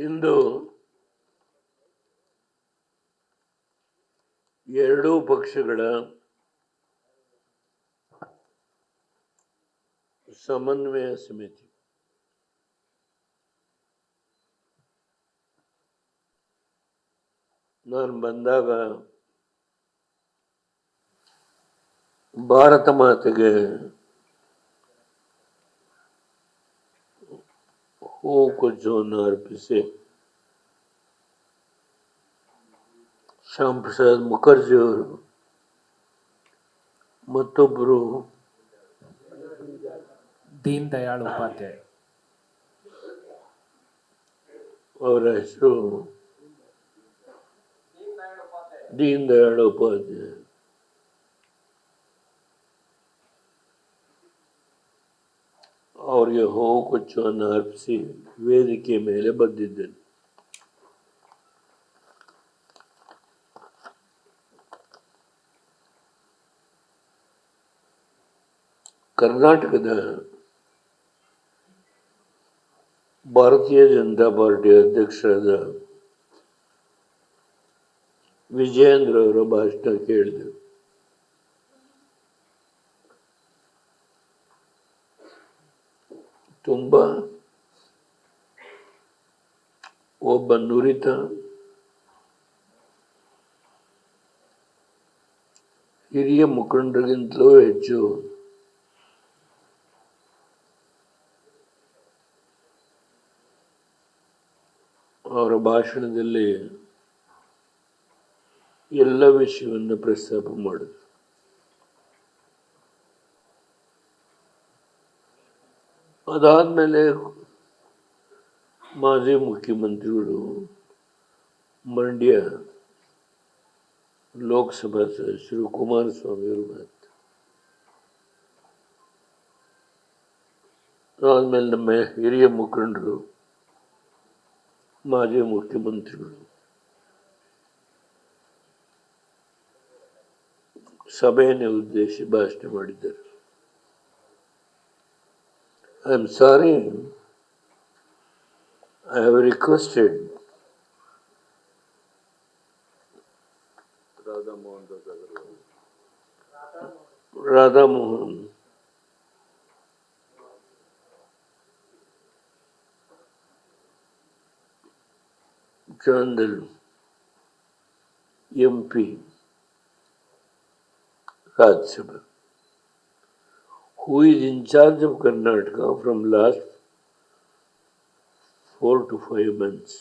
ಇಂದು ಎರಡೂ ಪಕ್ಷಗಳ ಸಮನ್ವಯ ಸಮಿತಿ ನಾನು ಬಂದಾಗ ಭಾರತ ಮಾತೆಗೆ ಹೂಗುಚ್ಛವನ್ನು ಅರ್ಪಿಸಿ ಶ್ಯಾಮ್ ಪ್ರಸಾದ್ ಮುಖರ್ಜಿ ಅವರು ಮತ್ತೊಬ್ಬರು ದೀನ್ ದಯಾಳ್ ಉಪಾಧ್ಯಾಯ ಅವರ ಹೆಸರು ದೀನ್ ದಯಾಳ್ ಉಪಾಧ್ಯಾಯ ಅವರಿಗೆ ಹೂಗುಚ್ಛವನ್ನು ಅರ್ಪಿಸಿ ವೇದಿಕೆ ಮೇಲೆ ಬಂದಿದ್ದೇನೆ. ಕರ್ನಾಟಕದ ಭಾರತೀಯ ಜನತಾ ಪಾರ್ಟಿ ಅಧ್ಯಕ್ಷರಾದ ವಿಜಯೇಂದ್ರ ಅವರ ಭಾಷಣ ಕೇಳಿದೆ. ತುಂಬ ಒಬ್ಬ ನುರಿತ ಹಿರಿಯ ಮುಖಂಡರಿಗಿಂತಲೂ ಹೆಚ್ಚು ಅವರ ಭಾಷಣದಲ್ಲಿ ಎಲ್ಲ ವಿಷಯವನ್ನು ಪ್ರಸ್ತಾಪ ಮಾಡಿದರು. ಅದಾದಮೇಲೆ ಮಾಜಿ ಮುಖ್ಯಮಂತ್ರಿಗಳು ಮಂಡ್ಯ ಲೋಕಸಭಾ ಸದಸ್ಯರು ಕುಮಾರಸ್ವಾಮಿ ಅವರು ಮಾತು, ಅದಾದಮೇಲೆ ನಮ್ಮ ಹಿರಿಯ ಮುಖಂಡರು ಮಾಜಿ ಮುಖ್ಯಮಂತ್ರಿಗಳು ಸಭೆಯನ್ನು ಉದ್ದೇಶಿಸಿ ಭಾಷಣ ಮಾಡಿದ್ದಾರೆ. I am sorry, I have requested Radha Mohan Chandal MP Rajya Sabha, who is in charge of Karnataka from last 4 to 5 months.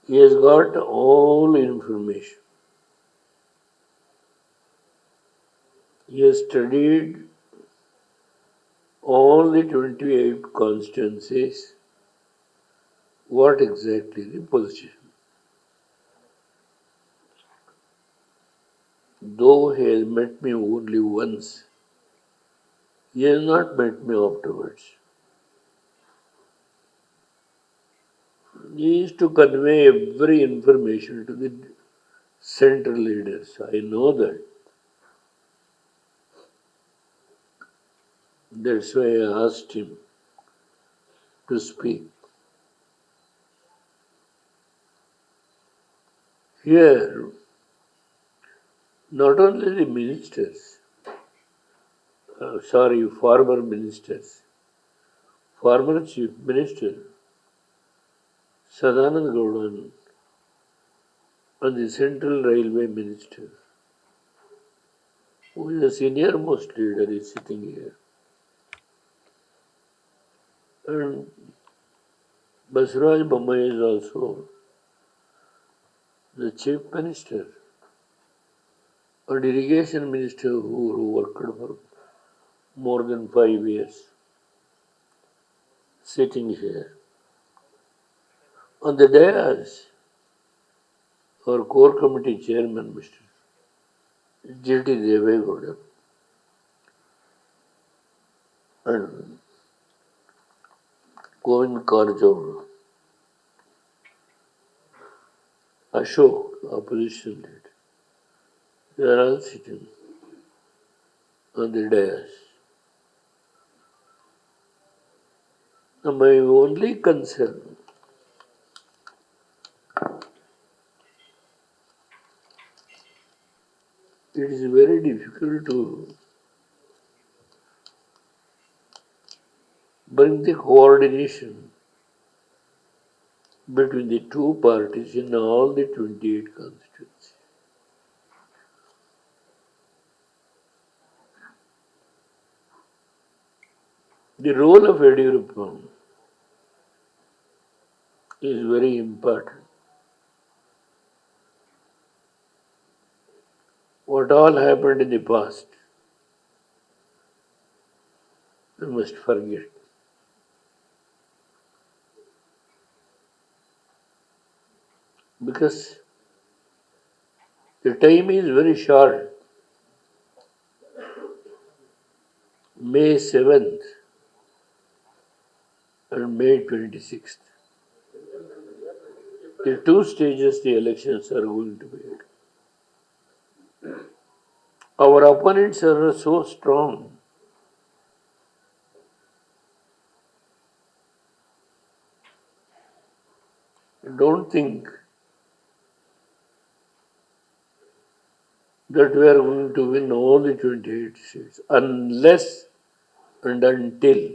He has got all information. He has studied all the 28 constituencies, what exactly the position. Though he has met me only once, he has not met me afterwards. He used to convey every information to the central leaders. I know that. That's why I asked him to speak. Here, not only the ministers, former ministers, former chief minister, Sadanand Gowda, and the central railway minister, who is the senior most leader, is sitting here. And Basuraj Bommai is also the chief minister and irrigation minister who worked for more than 5 years, sitting here. On the dais, our core committee chairman, Mr. J.T. Devegowda, and Govind Karjor, Ashok, opposition leader. They are all sitting on the dais. My only concern it is very difficult to bring the coordination between the two parties in all the 28 constituencies. The role of Yadurappa is very important. What all happened in the past, we must forget. Because the time is very short. May 7th and May 26th. The two stages the elections are going to be held. Our opponents are so strong. I don't think that we are going to win all the 28 seats unless and until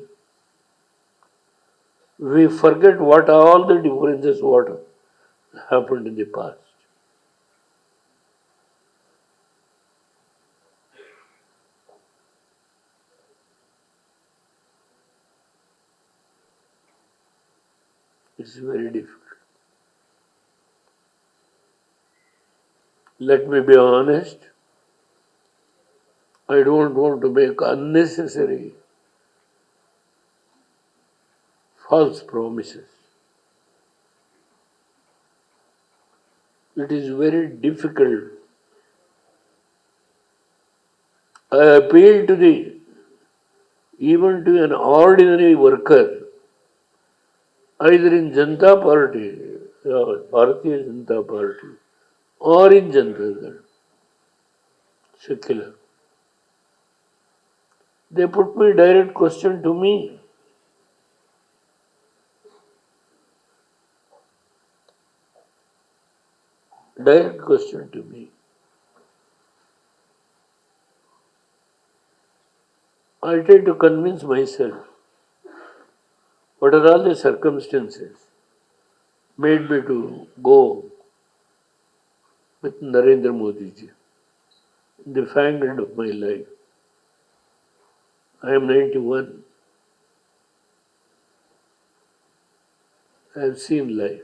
we forget what all the differences what happened in the past. It's very difficult. Let me be honest. I don't want to make unnecessary false promises. It is very difficult. I appeal to the even to an ordinary worker, either in Janata Party, Bharatiya Janata Party, or in Janata Dal, secular. They put me direct question to me. Direct question to me. I try to convince myself what are all the circumstances made me to go with Narendra Modi ji in the fang end of my life. I am 91. I have seen life.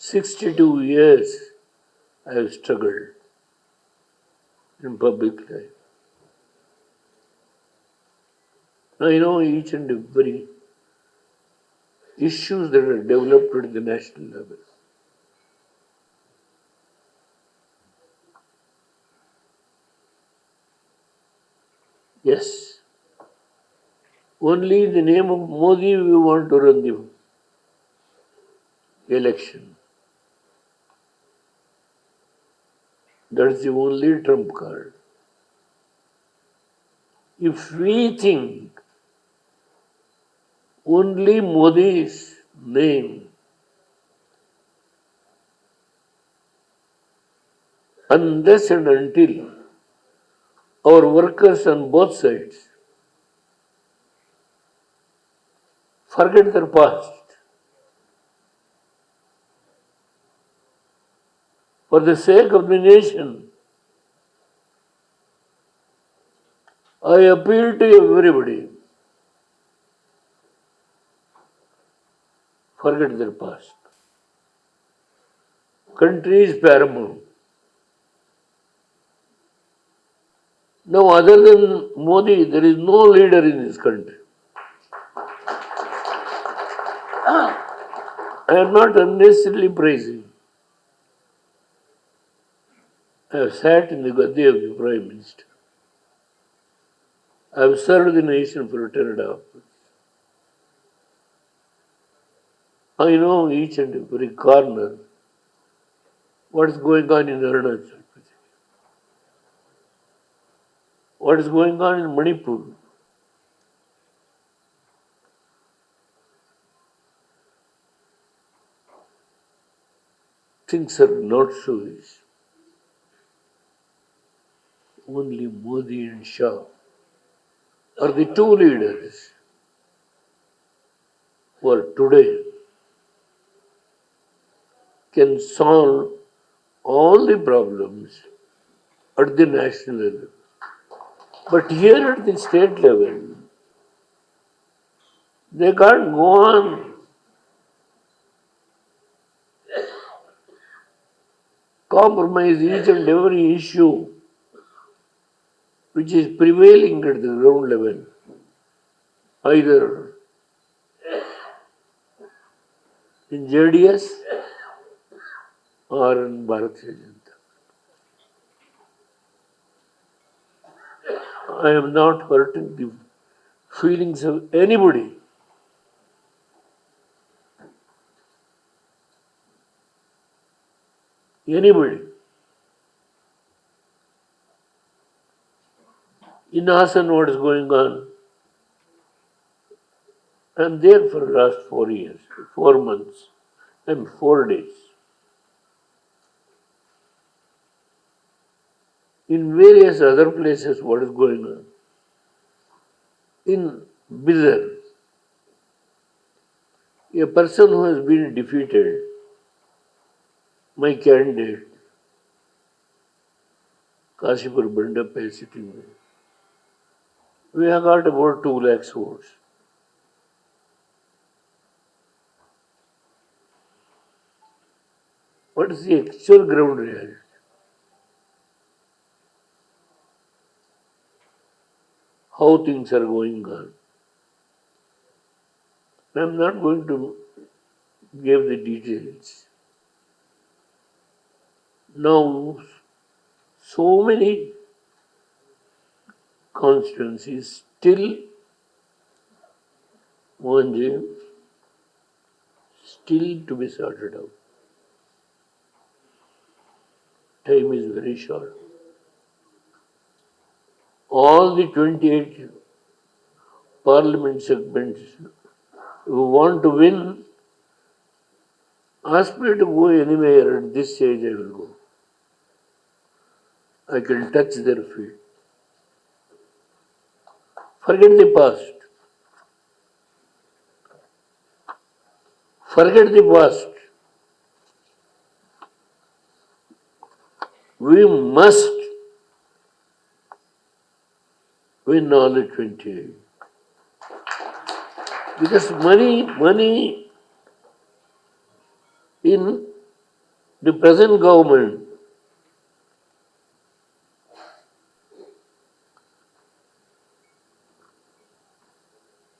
62 years I have struggled in public life. I know each and every issues that are developed at the national level. Yes, only in the name of Modi we want to run the election. That's the only trump card. If we think only Modi's name, unless and until our workers on both sides forget their past for the sake of the nation, I appeal to everybody, forget their past. Country is paramount. Now, other than Modi, there is no leader in this country. I am not unnecessarily praising. I have sat in the Gaddi of the Prime Minister. I have served the nation for 10.5 years. I know each and every corner what is going on in Arunachal Pradesh, what is going on in Manipur, things are not so easy. Only Modi and Shah are the two leaders who are today can solve all the problems at the national level. But here at the state level, they can't go on compromise each and every issue which is prevailing at the ground level, either in JDS or in Bharatiya Janata. I am not hurting the feelings of anybody. Anybody. In Hassan, what is going on? I am there for the last 4 years, 4 months, and 4 days. In various other places, what is going on? In Bizar, a person who has been defeated, my candidate, Kashipur Bandappa is sitting there. We have got about 2 lakhs votes. What is the actual ground reality? How things are going on? I am not going to give the details. Now, so many constituencies still, Mohanji, still to be sorted out. Time is very short. All the 28 parliament segments, who want to win, ask me to go anywhere at this stage, I will go. I can touch their feet. Forget the past. Forget the past. We must win all the 28. Because money in the present government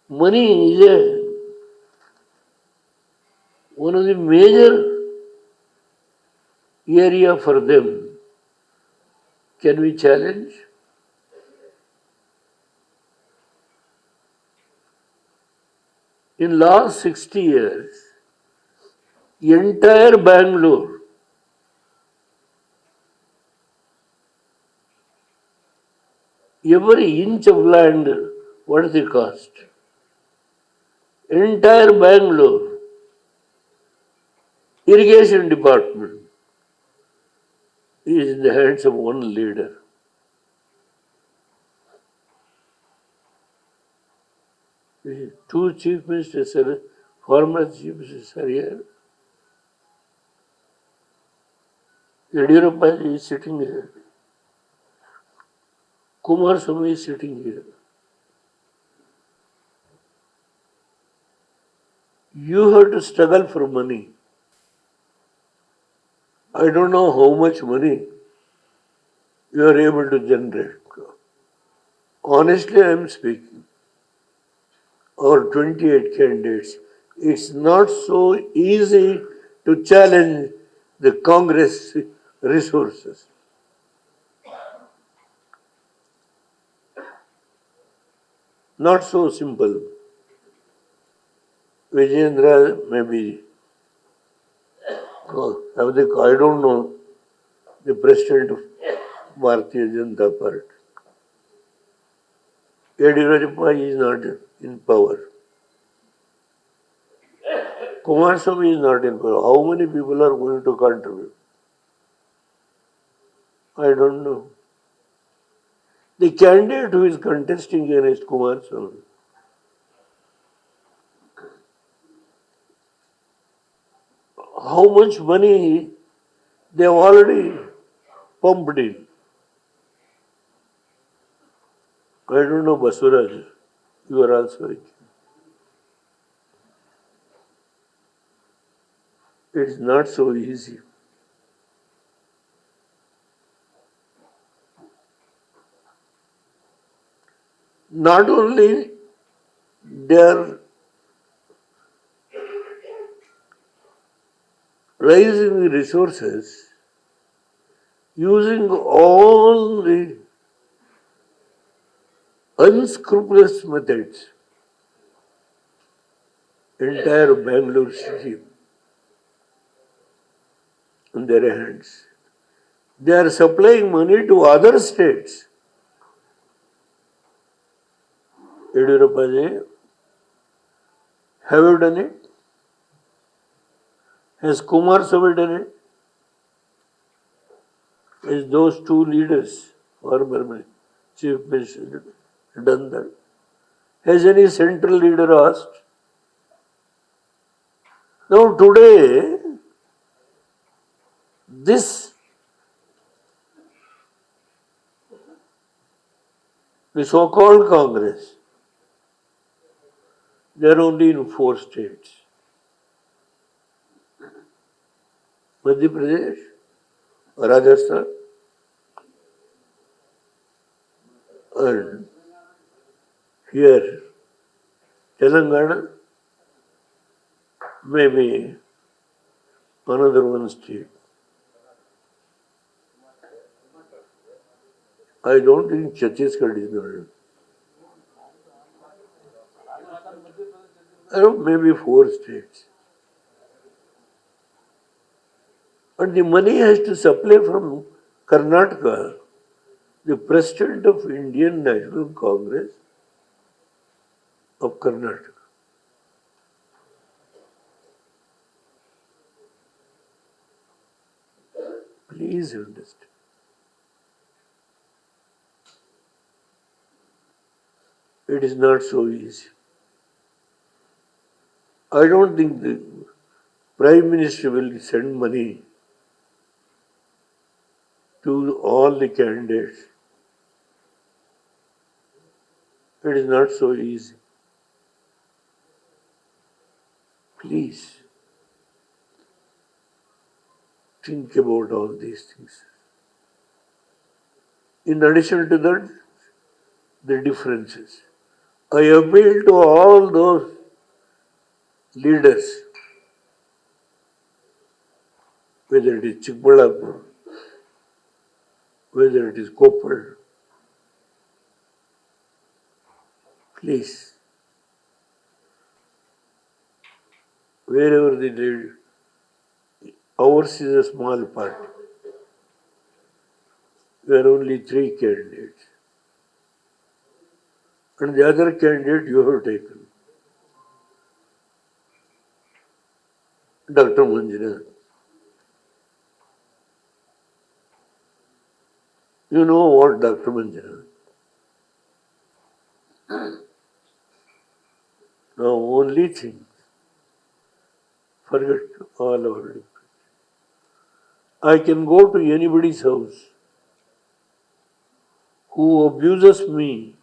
money is one of the major area for them. Can we challenge? In last 60 years, entire Bangalore, every inch of land, what is the cost? Entire Bangalore, irrigation department is in the hands of one leader. Two chief ministers, former chief ministers are here. Yediyurappa is sitting here. Kumaraswamy is sitting here. You have to struggle for money. I don't know how much money you are able to generate. Honestly, I am speaking. Our 28 candidates, it's not so easy to challenge the Congress resources. Not so simple. Vijayendra maybe, I don't know, the president of Bharatiya Janata Party. Yediyurappa is not in power. Kumaraswamy is not in power. How many people are going to contribute? I don't know. The candidate who is contesting against Kumaraswamy, how much money they have already pumped in. I don't know, Basuraj, you are also. It's not so easy. Not only they are raising the resources, using all the unscrupulous methods, entire Bangalore city in their hands. They are supplying money to other states. Yediyurappa, have you done it? Has Kumaraswamy done it? Has those two leaders, former chief minister, done that? Has any central leader asked? Now today, this, the so-called Congress, they are only in 4 states. Madhya Pradesh, Rajasthan, and here Telangana, maybe another one state. I don't think Chhattisgarh is not. I don't know, maybe 4 states. And the money has to supply from Karnataka, the president of Indian National Congress of Karnataka. Please understand. It is not so easy. I don't think the Prime Minister will send money to all the candidates. It is not so easy. Please think about all these things. In addition to that, the differences. I appeal to all those leaders, whether it is Chikballapur, whether it is Koppal, please, wherever the leader, ours is a small party. We are only 3 candidates. And the other candidate you have taken, Dr. Manjunath. You know what, Dr. Manjunath? Now only thing, forget all our differences. I can go to anybody's house who abuses me,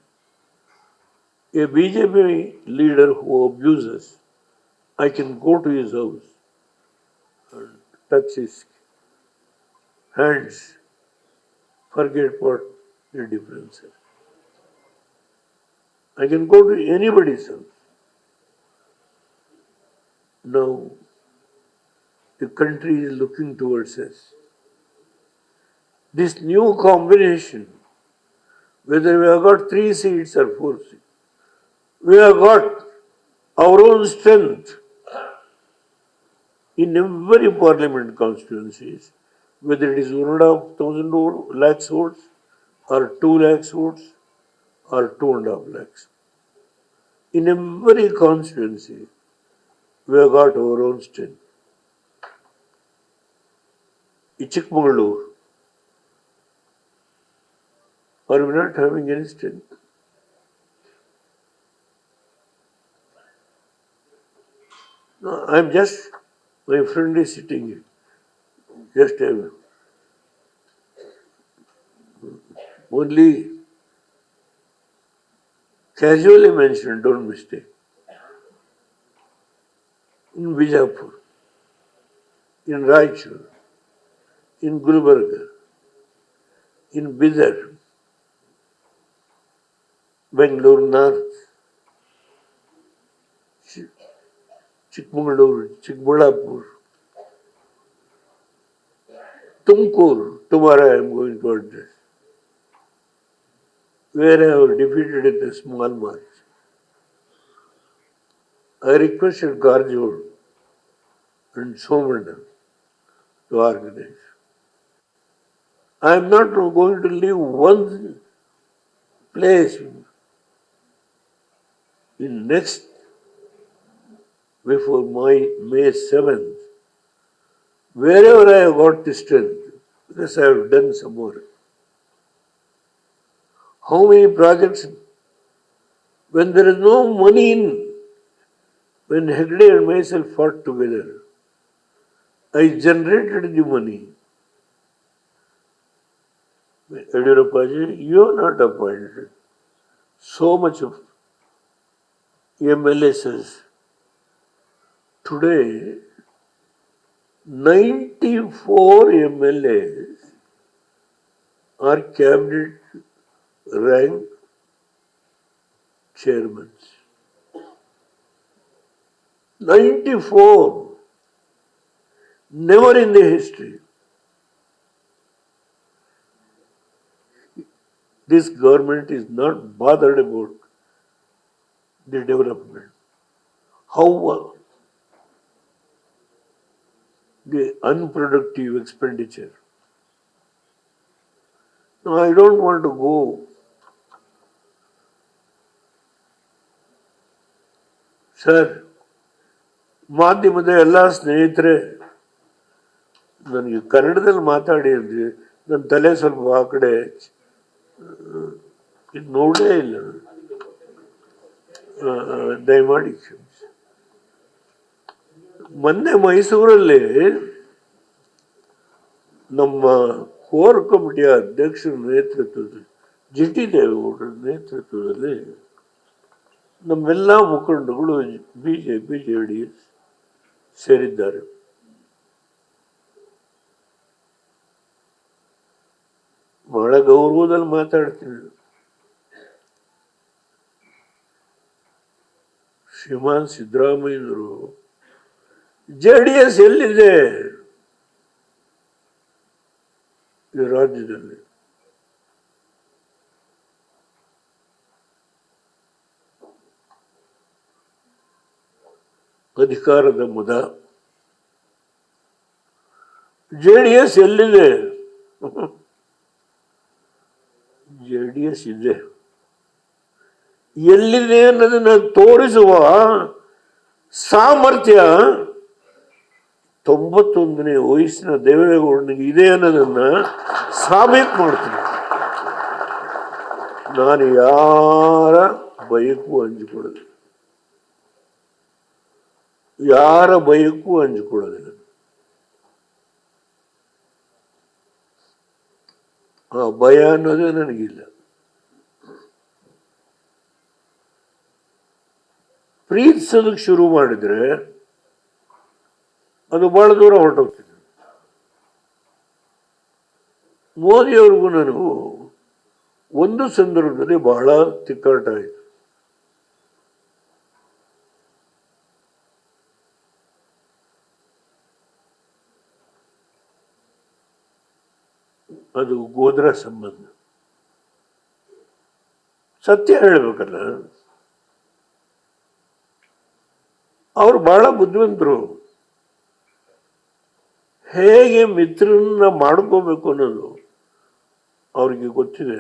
a BJP leader who abuses, I can go to his house and touch his hands, forget what the difference is. I can go to anybody's house. Now, the country is looking towards us. This new combination, whether we have got 3 seats or 4 seats, we have got our own strength in every parliament constituencies, whether it is 1,500 lakhs votes or 2 lakhs votes or 2.5 lakhs. In every constituency, we have got our own strength. In Chikmagalur, are we not having any strength? No, I'm just, my friend is sitting here. Just only casually mentioned, don't mistake. In Bijapur, in Raichur, in Gulbarga, in Bidar, Bangalore North, Chikmagalur, Chikballapur, Tumkur, tomorrow I am going to address, where I have defeated in a small march. I requested Garjol and Somandan to organize. I am not going to leave one place in next before May 7th, wherever I have got the strength, because I have done some more. How many projects, when there is no money in, when Hegde and myself fought together, I generated the money. Yediyurappaji, you have not appointed so much of MLSs. Today, 94 MLAs are cabinet rank chairmen. 94. Never in the history. This government is not bothered about the development. How the unproductive expenditure. No, I don't want to go. Sir, ಮಾಧ್ಯಮದ ಎಲ್ಲ ಸ್ನೇಹಿತರೆ ನನಗೆ ಕನ್ನಡದಲ್ಲಿ ಮಾತಾಡಿ ಅಂದರೆ ನನ್ನ ತಲೆ ಸ್ವಲ್ಪ ಆ ಕಡೆ ಇದು ನೋಡೇ ಇಲ್ಲ. ದಯಮಾಡಿ ಕ್ಷಮಿಸಿ. ಮೊನ್ನೆ ಮೈಸೂರಲ್ಲಿ ನಮ್ಮ ಕೋರ್ ಕಮಿಟಿಯ ಅಧ್ಯಕ್ಷರ ನೇತೃತ್ವದಲ್ಲಿ ಜಿ ಟಿ ದೇವೇಗೌಡರ ನೇತೃತ್ವದಲ್ಲಿ ನಮ್ಮೆಲ್ಲ ಮುಖಂಡಗಳು ಬಿಜೆಪಿ JDS ಸೇರಿದ್ದಾರೆ. ಬಹಳ ಗೌರವದಲ್ಲಿ ಮಾತಾಡ್ತೀನಿ. ಶ್ರೀಮಾನ್ ಸಿದ್ದರಾಮಯ್ಯನವರು JDS ಎಲ್ಲಿದೆ ಈ ರಾಜ್ಯದಲ್ಲಿ? ಅಧಿಕಾರದ ಮುದ. JDS ಎಲ್ಲಿದೆ? JDS ಇದೆ. ಎಲ್ಲಿದೆ ಅನ್ನೋದನ್ನ ತೋರಿಸುವ ಸಾಮರ್ಥ್ಯ 91ನೇ ವಯಸ್ಸಿನ ದೇವೇಗೌಡನಿಗೆ ಇದೆ ಅನ್ನೋದನ್ನ ಸಾಬೀತು ಮಾಡ್ತೀನಿ. ನಾನು ಯಾರ ಭಯಕ್ಕೂ ಹಂಚಿಕೊಳ್ಳೋದು, ಯಾರ ಭಯಕ್ಕೂ ಹಂಚಿಕೊಳ್ಳೋದಿಲ್ಲ. ಆ ಭಯ ಅನ್ನೋದೇ ನನಗಿಲ್ಲ. ಪ್ರೀತಿಸೋದಕ್ಕೆ ಶುರು ಮಾಡಿದ್ರೆ ಅದು ಬಹಳ ದೂರ ಹೊರಟೋಗ್ತಿದೆ. ಮೋದಿಯವ್ರಿಗೂ ನನಗೂ ಒಂದು ಸಂದರ್ಭದಲ್ಲಿ ಬಹಳ ತಿಕ್ಕಾಟ ಆಯಿತು. ಅದು ಗೋದ್ರ ಸಂಬಂಧ. ಸತ್ಯ ಹೇಳಬೇಕಲ್ಲ, ಅವರು ಬಹಳ ಬುದ್ಧಿವಂತರು. ಹೇಗೆ ಮಿತ್ರರನ್ನ ಮಾಡ್ಕೋಬೇಕು ಅನ್ನೋದು ಅವ್ರಿಗೆ ಗೊತ್ತಿದೆ.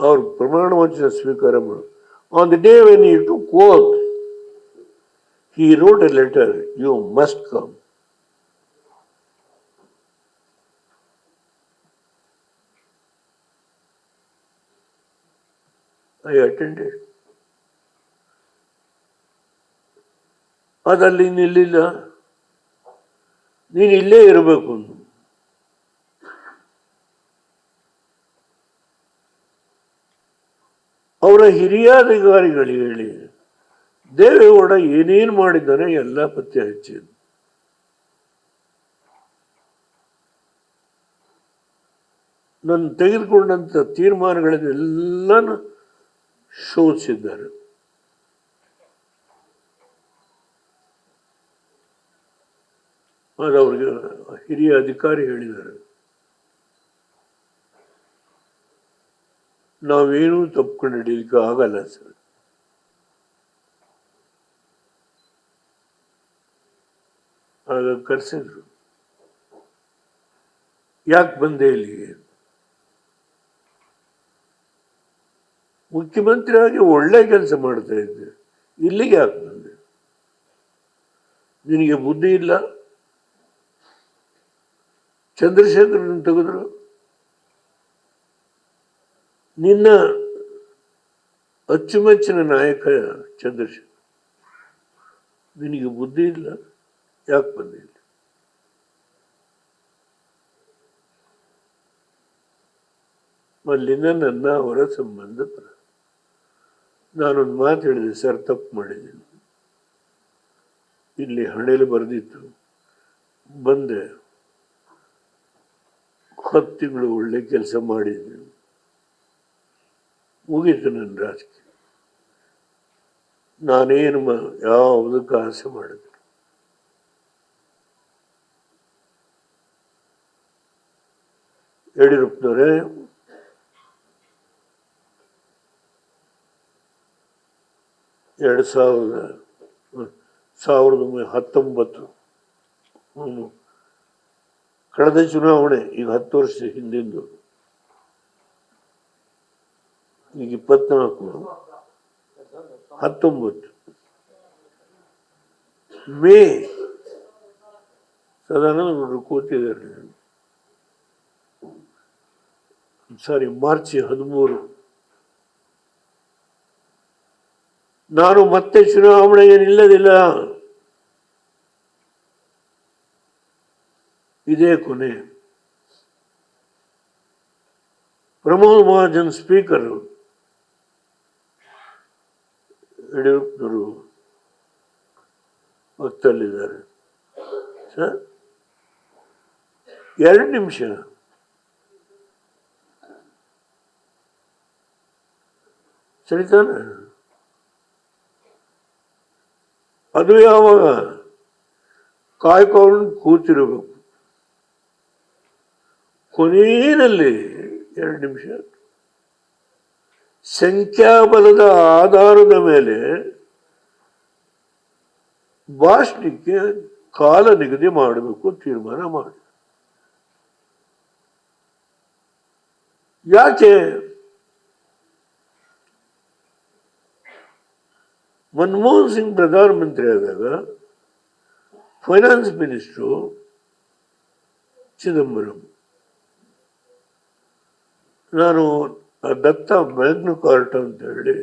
ಅವ್ರ ಪ್ರಮಾಣ ವಚನ ಸ್ವೀಕಾರ ಮಾಡು. On the day when you took oath, He wrote a letter, you must come. I attended. ಅದಲ್ಲಿ ನಿಲ್ಲಿಲ್ಲ, ನೀನು ಇಲ್ಲೇ ಇರಬೇಕು. ಅವರ ಹಿರಿಯ ಅಧಿಕಾರಿಗಳಿಗೆ ಹೇಳಿ ದೇವೇಗೌಡ ಏನೇನು ಮಾಡಿದ್ದಾನೆ ಎಲ್ಲ ಪತ್ತೆ ಹಚ್ಚಿ ನಾನು ತೆಗೆದುಕೊಂಡಂತ ತೀರ್ಮಾನಗಳನ್ನೆಲ್ಲ ಶೋಧಿಸಿದ್ದಾರೆ. ಅದು ಅವ್ರಿಗೆ ಹಿರಿಯ ಅಧಿಕಾರಿ ಹೇಳಿದ್ದಾರೆ, ನಾವೇನೂ ತಪ್ಪಿಕೊಂಡು ಹಿಡಿಯಲಿಕ್ಕೆ ಆಗಲ್ಲ ಸರ್. ಆಗ ಕರೆಸಿದ್ರು, ಯಾಕೆ ಬಂದೆ ಇಲ್ಲಿಗೆ? ಮುಖ್ಯಮಂತ್ರಿ ಆಗಿ ಒಳ್ಳೆ ಕೆಲಸ ಮಾಡ್ತಾ ಇದ್ದೆ, ಇಲ್ಲಿಗೆ ಯಾಕೆ ಬಂದೆ? ನಿನಗೆ ಬುದ್ಧಿ ಇಲ್ಲ? ಚಂದ್ರಶೇಖರನ್ ತೆಗೆದ್ರು, ನಿನ್ನ ಅಚ್ಚುಮೆಚ್ಚಿನ ನಾಯಕ ಚಂದ್ರಶೇಖರ್, ನಿನಗೆ ಬುದ್ಧಿ ಇಲ್ಲ, ಯಾಕೆ ಬಂದಿಲ್ಲ? ಅಲ್ಲಿಂದ ನನ್ನ ಅವರ ಸಂಬಂಧ ನಾನೊಂದು ಮಾತು ಹೇಳಿದೆ, ಸರ್ ತಪ್ಪು ಮಾಡಿದ್ದೀನಿ, ಇಲ್ಲಿ ಹಣೆಯಲ್ಲಿ ಬರೆದಿತ್ತು, ಬಂದೆ, 10 ತಿಂಗಳು ಒಳ್ಳೆ ಕೆಲಸ ಮಾಡಿದ್ದೀನಿ, ಮುಗೀತು ನನ್ನ ರಾಜಕೀಯ, ನಾನೇನು ಯಾವುದಕ್ಕೂ ಆಸೆ ಮಾಡಿದೆ. ಯಡಿಯೂರಪ್ಪನವರೇ, 1919 ಕಳೆದ ಚುನಾವಣೆ, ಈಗ 10 ವರ್ಷ ಹಿಂದಿಂದು, ಈಗ 24, 19 ಮೇ ಸದಾನಂದ ಕೂತಿದ್ದಾರೆ, ಸಾರಿ ಮಾರ್ಚ್ 13, ನಾನು ಮತ್ತೆ ಚುನಾವಣೆಗೆ ನಿಲ್ಲದಿಲ್ಲ, ಇದೇ ಕೊನೆ. ಪ್ರಮೋದ್ ಮಹಾಜನ್ ಸ್ಪೀಕರ್, ಯಡಿಯೂರಪ್ಪನವರು ಪಕ್ಕದಲ್ಲಿದ್ದಾರೆ. ಸರ್ 2 ನಿಮಿಷ, ಸರಿತಾನೆ? ಅದು ಯಾವಾಗ ಕಾಯ್ಕೊಂಡು ಕೂತಿರಬೇಕು, ಕೊನೆಯಲ್ಲಿ 2 ನಿಮಿಷ ಸಂಖ್ಯಾಬಲದ ಆಧಾರದ ಮೇಲೆ ಭಾಷಣಕ್ಕೆ ಕಾಲ ನಿಗದಿ ಮಾಡಬೇಕು ತೀರ್ಮಾನ ಮಾಡಿ. ಯಾಕೆ? ಮನಮೋಹನ್ ಸಿಂಗ್ ಪ್ರಧಾನಮಂತ್ರಿ ಆದಾಗ ಫೈನಾನ್ಸ್ ಮಿನಿಸ್ಟ್ರು ಚಿದಂಬರಂ, ನಾನು ದತ್ತ ಮ್ಯಾಗ್ನ ಕಾರ್ಟಾ ಅಂತ ಹೇಳಿ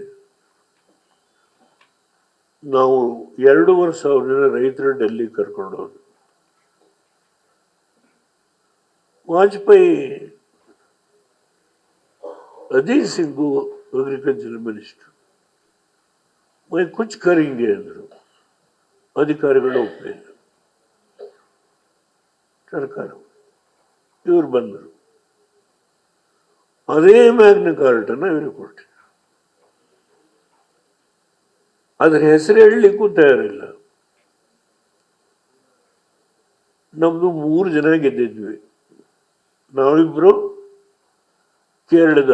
ನಾವು 2,500 ರೈತರ ಡೆಲ್ಲಿ ಕರ್ಕೊಂಡು ಹೋದ್ರು. ವಾಜಪೇಯಿ ಅಜಿತ್ ಸಿಂಗು ಅಗ್ರಿಕಲ್ಚರ್ ಮಿನಿಸ್ಟರ್, ಮೈ ಕುಚ್ ಕರಿಂಗೆ ಅಂದರು, ಅಧಿಕಾರಿಗಳು ಒಪ್ಪಲಿಲ್ಲ, ಸರ್ಕಾರ ಇವರು ಬಂದರು, ಅದೇ ಮ್ಯಾಗ್ನ ಕಾರ್ಟನ್ನ ಇವರು ಕೊಟ್ಟರು. ಅದರ ಹೆಸರು ಹೇಳಲಿಕ್ಕೂ ತಯಾರಿಲ್ಲ. ನಮ್ದು 3 ಜನ ಗೆದ್ದಿದ್ವಿ, ನಾವಿಬ್ರು, ಕೇರಳದ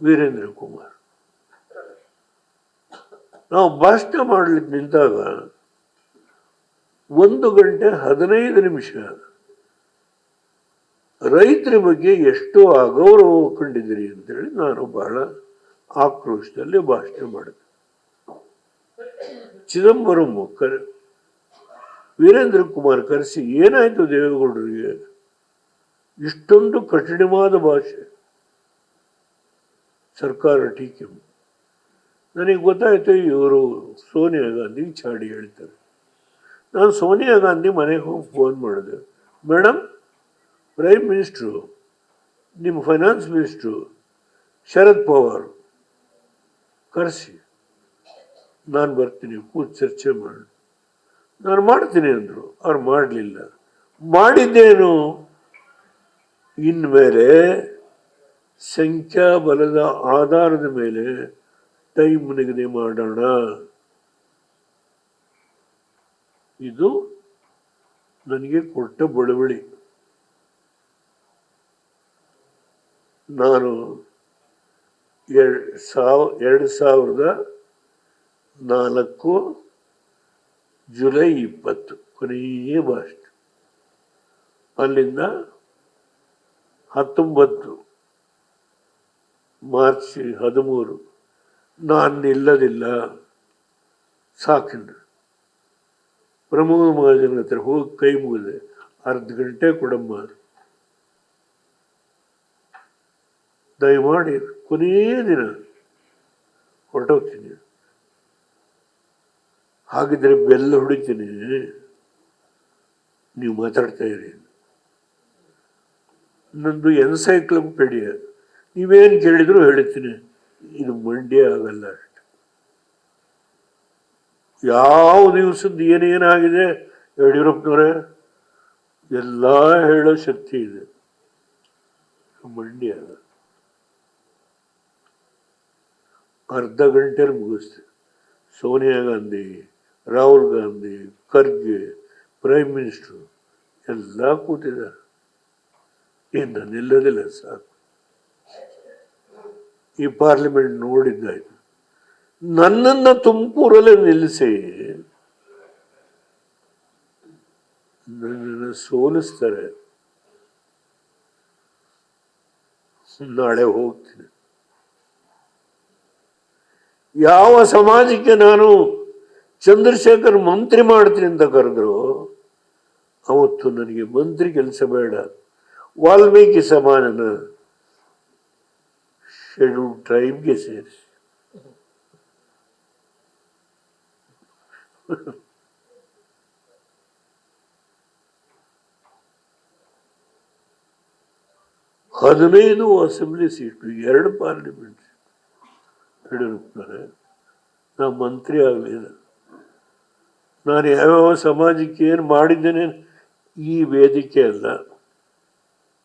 ವೀರೇಂದ್ರ ಕುಮಾರ್. ನಾವು ಭಾಷಣ ಮಾಡಲಿಕ್ಕೆ ನಿಂತಾಗ 1 ಗಂಟೆ 15 ನಿಮಿಷ ರೈತರ ಬಗ್ಗೆ ಎಷ್ಟು ಅಗೌರವ ಕಂಡಿದ್ದೀರಿ ಅಂತೇಳಿ ನಾನು ಬಹಳ ಆಕ್ರೋಶದಲ್ಲಿ ಭಾಷಣ ಮಾಡಿದೆ. ಚಿದಂಬರಂ ವೀರೇಂದ್ರ ಕುಮಾರ್ ಕರೆಸಿ ಏನಾಯಿತು ದೇವೇಗೌಡರಿಗೆ, ಇಷ್ಟೊಂದು ಕಠಿಣವಾದ ಭಾಷೆ, ಸರ್ಕಾರ ಟೀಕೆ. ನನಗೆ ಗೊತ್ತಾಯ್ತು ಇವರು ಸೋನಿಯಾ ಗಾಂಧಿ ಚಾಡಿ ಹೇಳ್ತಾರೆ. ನಾನು ಸೋನಿಯಾ ಗಾಂಧಿ ಮನೆಗೆ ಹೋಗಿ ಫೋನ್ ಮಾಡಿದೆ, ಮೇಡಮ್ ಪ್ರೈಮ್ ಮಿನಿಸ್ಟ್ರು, ನಿಮ್ಮ ಫೈನಾನ್ಸ್ ಮಿನಿಸ್ಟ್ರು ಶರದ್ ಪವಾರ್ ಕರೆಸಿ, ನಾನು ಬರ್ತೀನಿ, ಕೂತು ಚರ್ಚೆ ಮಾಡಿ, ನಾನು ಮಾಡ್ತೀನಿ ಅಂದರು. ಅವ್ರು ಮಾಡಲಿಲ್ಲ. ಮಾಡಿದ್ದೇನು, ಇನ್ಮೇಲೆ ಸಂಖ್ಯಾಬಲದ ಆಧಾರದ ಮೇಲೆ ಟೈಮ್ ನಿಗದಿ ಮಾಡೋಣ. ಇದು ನನಗೆ ಕೊಟ್ಟ ಬಳುವಳಿ. ನಾನು 2004 ಜುಲೈ 20 ಕೊನೆಯ ಭಾಷೆ, ಅಲ್ಲಿಂದ 19 ಮಾರ್ಚ್ 13 ನಾನು ನಿಲ್ಲದಿಲ್ಲ, ಸಾಕಿಲ್ಲ. ಪ್ರಮೋದ್ ಮಹಾಜನ್ ಹತ್ರ ಹೋಗಿ ಕೈ ಮುಗಿದೆ, ಅರ್ಧ ಗಂಟೆ ಕೊಡಮ್ಮ, ದಯಮಾಡಿ ಕೊನೆಯ ದಿನ ಹೊರಟೋಗ್ತೀನಿ, ಹಾಗಿದ್ರೆ ಬೆಲ್ಲ ಹೊಡಿತೀನಿ, ನೀವು ಮಾತಾಡ್ತಾ ಇರಿ. ನಂದು ಎನ್ಸೈಕ್ಲೋಪೀಡಿಯಾ, ನೀವೇನು ಕೇಳಿದ್ರು ಹೇಳ್ತೀನಿ, ಇದು ಮಂಡ್ಯ ಆಗಲ್ಲ ಅಷ್ಟೆ. ಯಾವ ದಿವಸದ್ದು ಏನೇನಾಗಿದೆ ಯಡಿಯೂರಪ್ಪನವರೇ ಎಲ್ಲ ಹೇಳೋ ಶಕ್ತಿ ಇದೆ, ಮಂಡ್ಯ ಅರ್ಧ ಗಂಟೆಯಲ್ಲಿ ಮುಗಿಸ್ತೀವಿ. ಸೋನಿಯಾ ಗಾಂಧಿ, ರಾಹುಲ್ ಗಾಂಧಿ, ಖರ್ಗೆ, ಪ್ರೈಮ್ ಮಿನಿಸ್ಟ್ರು ಎಲ್ಲ ಕೂತಿದ್ದಾರೆ. ಇನ್ನು ನಿಲ್ಲೋದಿಲ್ಲ, ಸಾಕು. ಈ ಪಾರ್ಲಿಮೆಂಟ್ ನೋಡಿದ್ದಾಯ್ತು. ನನ್ನನ್ನು ತುಮಕೂರಲ್ಲೇ ನಿಲ್ಲಿಸಿ ನನ್ನನ್ನು ಸೋಲಿಸ್ತಾರೆ. ನಾಳೆ ಹೋಗ್ತೀನಿ. ಯಾವ ಸಮಾಜಕ್ಕೆ ನಾನು ಚಂದ್ರಶೇಖರ್ ಮಂತ್ರಿ ಮಾಡ್ತೀನಿ ಅಂತ ಕರೆದ್ರು, ಅವತ್ತು ನನಗೆ ಮಂತ್ರಿ ಕೆಲಸ ಬೇಡ. ವಾಲ್ಮೀಕಿ ಸಮಾಜನ ಶೆಡ್ಯೂಲ್ ಟ್ರೈಬ್ಗೆ ಸೇರಿಸಿ ಹದಿನೈದು ಅಸೆಂಬ್ಲಿ ಸೀಟು, 2 ಪಾರ್ಲಿಮೆಂಟ್ ಹಿಡಿಯುತ್ತಾರೆ. ನಾನು ಮಂತ್ರಿ ಆಗಲಿಲ್ಲ. ನಾನು ಯಾವ್ಯಾವ ಸಮಾಜಕ್ಕೆ ಏನು ಮಾಡಿದ್ದೇನೆ ಈ ವೇದಿಕೆ ಅಲ್ಲ,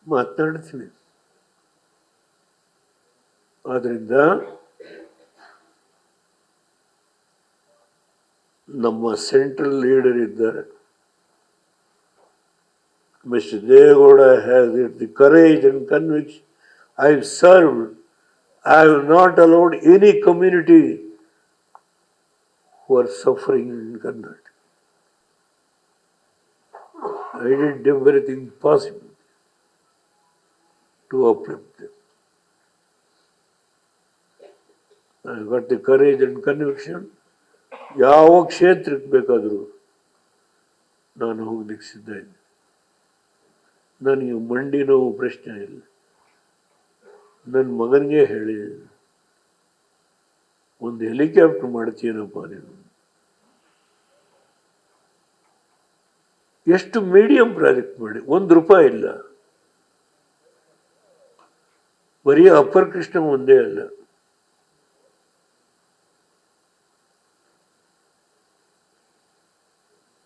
ಮಾತನಾಡ್ತೀನಿ. ಆದ್ದರಿಂದ ನಮ್ಮ ಸೆಂಟ್ರಲ್ ಲೀಡರ್ ಇದ್ದಾರೆ, Mr. Devegowda has the courage and conviction. I have served. I have not allowed any community who are suffering in Karnataka. I did everything possible to uplift them. I got the courage and conviction. ಯಾವ ಕ್ಷೇತ್ರಕ್ಕೆ ಬೇಕಾದರೂ ನಾನು ಹೋಗ್ಲಿಕ್ಕೆ ಸಿದ್ಧ ಇದ್ದೆ. ನನಗೆ ಮಂಡಿ ನೋವು ಪ್ರಶ್ನೆ ಇಲ್ಲ. ನನ್ನ ಮಗನಿಗೆ ಹೇಳಿ, ಒಂದು ಹೆಲಿಕಾಪ್ಟರ್ ಮಾಡ್ತೀನಪ್ಪ ನೀನು. ಎಷ್ಟು ಮೀಡಿಯಂ ಪ್ರಾಜೆಕ್ಟ್ ಮಾಡಿ, ₹1 ಇಲ್ಲ. ಬರೀ ಅಪ್ಪರ್ ಕೃಷ್ಣ ಒಂದೇ ಅಲ್ಲ,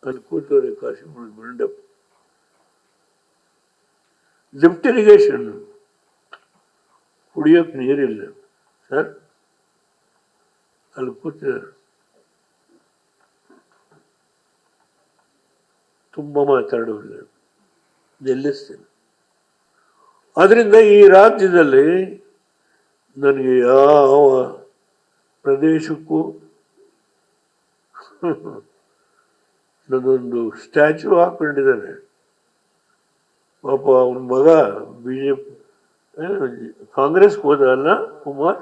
ಅಲ್ಲಿ ಕೂತವ್ರೆ ಕಾಶಿಮೂಲ ಮಂಡಪ, ಲಿಫ್ಟ್ ಇರಿಗೇಷನ್, ಕುಡಿಯೋಕೆ ನೀರಿಲ್ಲ ಸರ್, ಅಲ್ಲಿ ಕೂತಿದ್ದಾರೆ. ತುಂಬ ಮಾತಾಡೋಲ್ಲ, ನಿಲ್ಲಿಸ್ತೇನೆ. ಅದರಿಂದ ಈ ರಾಜ್ಯದಲ್ಲಿ ನನಗೆ ಯಾವ ಪ್ರದೇಶಕ್ಕೂ ನನ್ನೊಂದು ಸ್ಟ್ಯಾಚ್ಯೂ ಹಾಕೊಂಡಿದ್ದಾನೆ. ಪಾಪ ಅವನ ಮಗ BJP ಕಾಂಗ್ರೆಸ್ಗೆ ಹೋದ ಅಲ್ಲ, ಕುಮಾರ್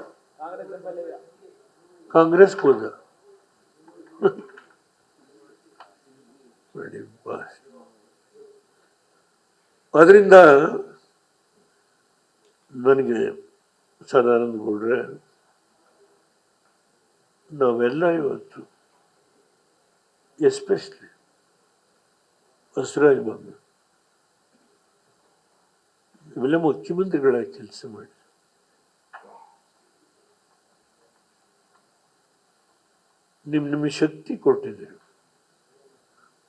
ಕಾಂಗ್ರೆಸ್ಗೆ ಹೋದ. Very fast. ಅದರಿಂದ ನನಗೆ ಸದಾನಂದ ಗೌಡ್ರೆ, ನಾವೆಲ್ಲ ಇವತ್ತು ಎಸ್ಪೆಷಲಿ ಬಸವರಾಜ ಬಾಬು ಇವೆಲ್ಲ ಮುಖ್ಯಮಂತ್ರಿಗಳಾಗಿ ಕೆಲಸ ಮಾಡಿ ನಿಮಗೆ ಶಕ್ತಿ ಕೊಟ್ಟಿದ್ದೀರಿ.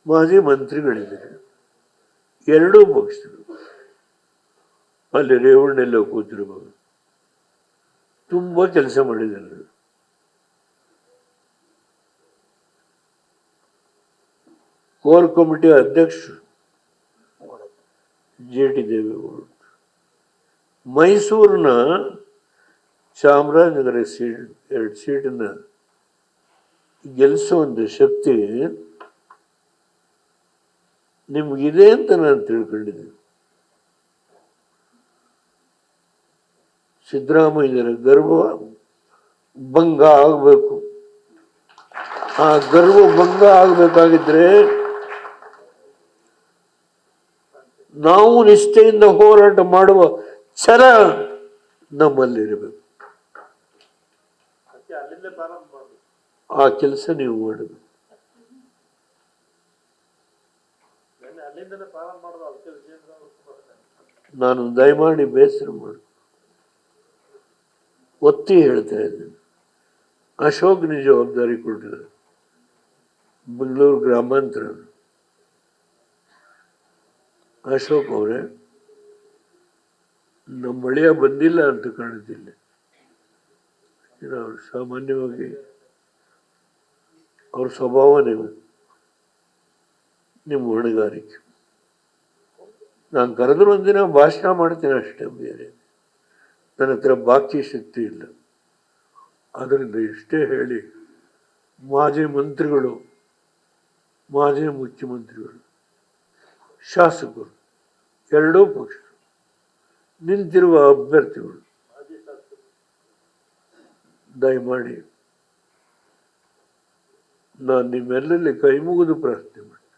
ಮಾಜಿ ಮಂತ್ರಿಗಳಿದ್ದೀರಿ, ಎರಡೂ ಪಕ್ಷಗಳು. ಅಲ್ಲಿ ರೇವಣ್ಣೆಲ್ಲ ಕೂತಿರ್ಬೋದು, ತುಂಬ ಕೆಲಸ ಮಾಡಿದ್ದಾರೆ. ಕೋರ್ ಕಮಿಟಿ ಅಧ್ಯಕ್ಷರು JT ದೇವೇಗೌಡರು. ಮೈಸೂರಿನ ಚಾಮರಾಜನಗರ ಸೀಟ್ 2 ಸೀಟನ್ನ ಗೆಲ್ಲಿಸುವಂಥ ಶಕ್ತಿ ನಿಮಗಿದೆ ಅಂತ ನಾನು ತಿಳ್ಕೊಂಡಿದ್ದೀನಿ. ಸಿದ್ದರಾಮಯ್ಯರ ಗರ್ವ ಭಂಗ ಆಗಬೇಕು. ಆ ಗರ್ವ ಭಂಗ ಆಗಬೇಕಾಗಿದ್ರೆ ನಾವು ನಿಷ್ಠೆಯಿಂದ ಹೋರಾಟ ಮಾಡುವ ಛಲ ನಮ್ಮಲ್ಲಿರಬೇಕು. ಆ ಕೆಲಸ ನೀವು ಮಾಡಬೇಕು. ನಾನು ದಯಮಾಡಿ ಬೇಸರ ಮಾಡಿ ಒತ್ತಿ ಹೇಳ್ತಾ ಇದ್ದೇನೆ, ಅಶೋಕ್ನ ಜವಾಬ್ದಾರಿ ಕೊಟ್ಟಿದ್ದಾರೆ, ಬೆಂಗಳೂರು ಗ್ರಾಮಾಂತರ. ಅಶೋಕ್ ಅವರೇ, ನಮ್ಮ ಮಳೆಯ ಬಂದಿಲ್ಲ ಅಂತ ಕಾಣುತ್ತಿಲ್ಲ. ಅವರು ಸಾಮಾನ್ಯವಾಗಿ ಅವ್ರ ಸ್ವಭಾವನೇ ನಿಮ್ಮ ಹೊಣೆಗಾರಿಕೆ. ನಾನು ಕರೆದ್ರು ಒಂದಿನ ಭಾಷಣ ಮಾಡ್ತೇನೆ ಅಷ್ಟೇ, ಬೇರೆ ನನ್ನ ಹತ್ರ ಬಾಕಿ ಶಕ್ತಿ ಇಲ್ಲ. ಅದರಿಂದ ಇಷ್ಟೇ ಹೇಳಿ, ಮಾಜಿ ಮಂತ್ರಿಗಳು, ಮಾಜಿ ಮುಖ್ಯಮಂತ್ರಿಗಳು, ಶಾಸಕರು, ಎರಡೂ ಪಕ್ಷ ನಿಂತಿರುವ ಅಭ್ಯರ್ಥಿಗಳು ದಯಮಾಡಿ ನಾನು ನಿಮ್ಮೆಲ್ಲಲ್ಲಿ ಕೈ ಮುಗಿದು ಪ್ರಾರ್ಥನೆ ಮಾಡ್ತೇನೆ.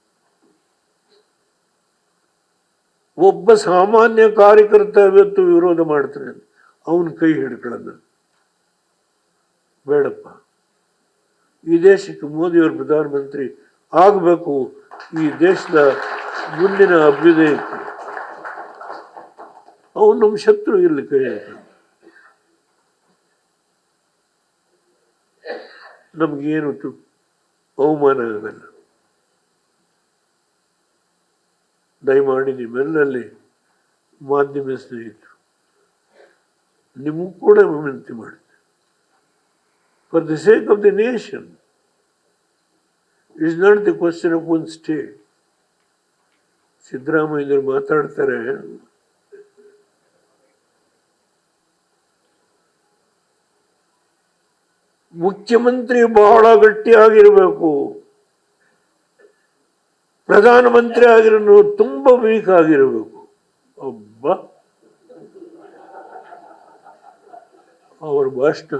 ಒಬ್ಬ ಸಾಮಾನ್ಯ ಕಾರ್ಯಕರ್ತ ಇವತ್ತು ವಿರೋಧ ಮಾಡ್ತಾನೆ, ಅವನ ಕೈ ಹಿಡ್ಕೊಳ್ಳೋಣ ಬೇಡಪ್ಪ. ಈ ದೇಶಕ್ಕೆ ಮೋದಿಯವರು ಪ್ರಧಾನಮಂತ್ರಿ ಆಗಬೇಕು, ಈ ದೇಶದ ಮುಂದಿನ ಅಭ್ಯುದಯಕ್ಕೆ. ಅವನು ನಮ್ಮ ಶತ್ರು ಇಲ್ಲಿ ಕೈ ಹಿಡ್ತಾನೆ. ನಮಗೇನು ಅವಮಾನ ಆಗಲ್ಲ. ದಯಮಾಡಿ ನಿಮ್ಮೆಲ್ಲಲ್ಲಿ ಮಾಧ್ಯಮ ಸ್ನೇಹಿತರು, ನಿಮಗೂ ಕೂಡ ವಿನಂತಿ ಮಾಡ್ತೇನೆ, for the sake of the nation, it's not the question of one state. ಸಿದ್ದರಾಮಯ್ಯರು ಮಾತಾಡ್ತಾರೆ, ಮುಖ್ಯಮಂತ್ರಿ ಬಹಳ ಗಟ್ಟಿಯಾಗಿರಬೇಕು, ಪ್ರಧಾನಮಂತ್ರಿ ಆಗಿರೋ ತುಂಬ ವೀಕ್ ಆಗಿರಬೇಕು. ಒಬ್ಬ ಅವ್ರ ಭಾಷಣ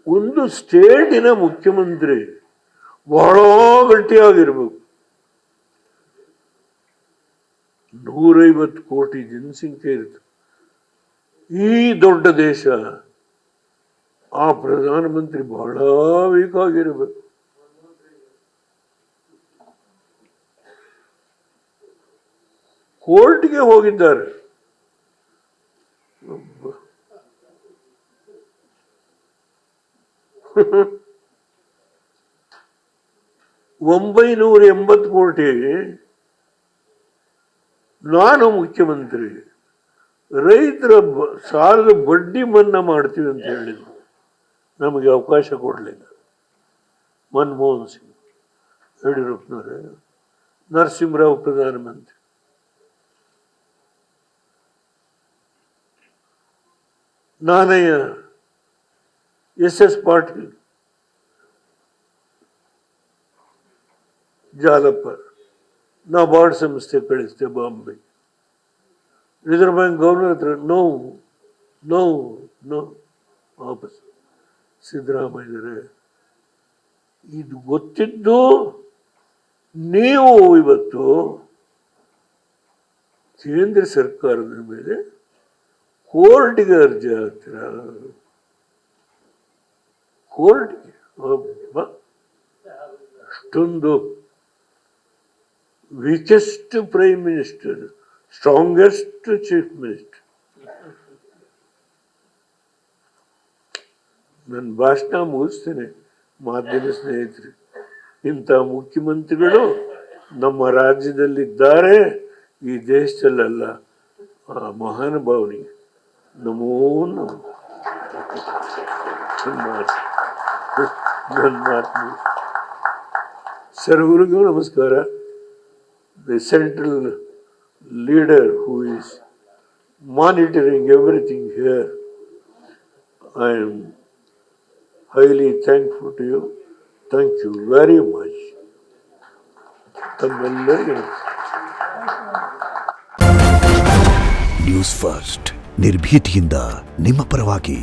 ಒಂದು ಸ್ಟೇಟಿನ ಮುಖ್ಯಮಂತ್ರಿ ಬಹಳ ಗಟ್ಟಿಯಾಗಿರ್ಬೇಕು. 150 ಕೋಟಿ ಜನಸಂಖ್ಯೆ ಇರುತ್ತೆ ಈ ದೊಡ್ಡ ದೇಶ. ಆ ಪ್ರಧಾನಮಂತ್ರಿ ಬಹಳ ವೀಕ್ ಆಗಿರಬೇಕು. ಕೋರ್ಟ್ಗೆ ಹೋಗಿದ್ದಾರೆ. 980 ಕೋಟಿ ನಾನು ಮುಖ್ಯಮಂತ್ರಿ, ರೈತರ ಸಾಲದ ಬಡ್ಡಿ ಮನ್ನಾ ಮಾಡ್ತೀವಿ ಅಂತ ಹೇಳಿದ್ರು. ನಮಗೆ ಅವಕಾಶ ಕೊಡಲಿಲ್ಲ ಮನಮೋಹನ್ ಸಿಂಗ್, ಯಡಿಯೂರಪ್ಪನವರೇ, ನರಸಿಂಹರಾವ್ ಪ್ರಧಾನಮಂತ್ರಿ. ನಾನಯ್ಯ, SS ಪಾಟೀಲ್, ಜಾಲಪ್ಪ, ನಾಬಾರ್ಡ್ ಸಂಸ್ಥೆ ಕಳಿಸ್ತೆ ಬಾಂಬೆ. ರಿಸರ್ವ್ ಬ್ಯಾಂಕ್ ಗವರ್ನರ್ ಹತ್ರ ನೋ ವಾಪಸ್. ಸಿದ್ದರಾಮಯ್ಯರೇ, ಇದು ಗೊತ್ತಿದ್ದು ನೀವು ಇವತ್ತು ಕೇಂದ್ರ ಸರ್ಕಾರದ ಮೇಲೆ ಕೋರ್ಟ್ಗೆ ಅರ್ಜಿ ಹಾಕ್ತೀರ. ಕೋರ್ಟ್ಗೆ ಅಷ್ಟೊಂದು weakest prime minister, strongest chief minister. ನನ್ನ ಭಾಷಣ ಮುಗಿಸ್ತೇನೆ. ಮಾಧ್ಯಮ ಸ್ನೇಹಿತರೆ, ಇಂಥ ಮುಖ್ಯಮಂತ್ರಿಗಳು ನಮ್ಮ ರಾಜ್ಯದಲ್ಲಿದ್ದಾರೆ, ಈ ದೇಶದಲ್ಲ. ಆ ಮಹಾನುಭಾವನಿಗೆ ನಮೋ ನಮೋ. ನನ್ನ ಮಾತು ಸರ್ವರಿಗೂ ನಮಸ್ಕಾರ. The central leader who is monitoring everything here, I am highly thankful to you. Thank you very much. ತಮ್ಮೆಲ್ಲರಿಗೂ ನ್ಯೂಸ್ ಫಸ್ಟ್ ನಿರ್ಭೀತಿಯಿಂದ ನಿಮ್ಮ ಪರವಾಗಿ.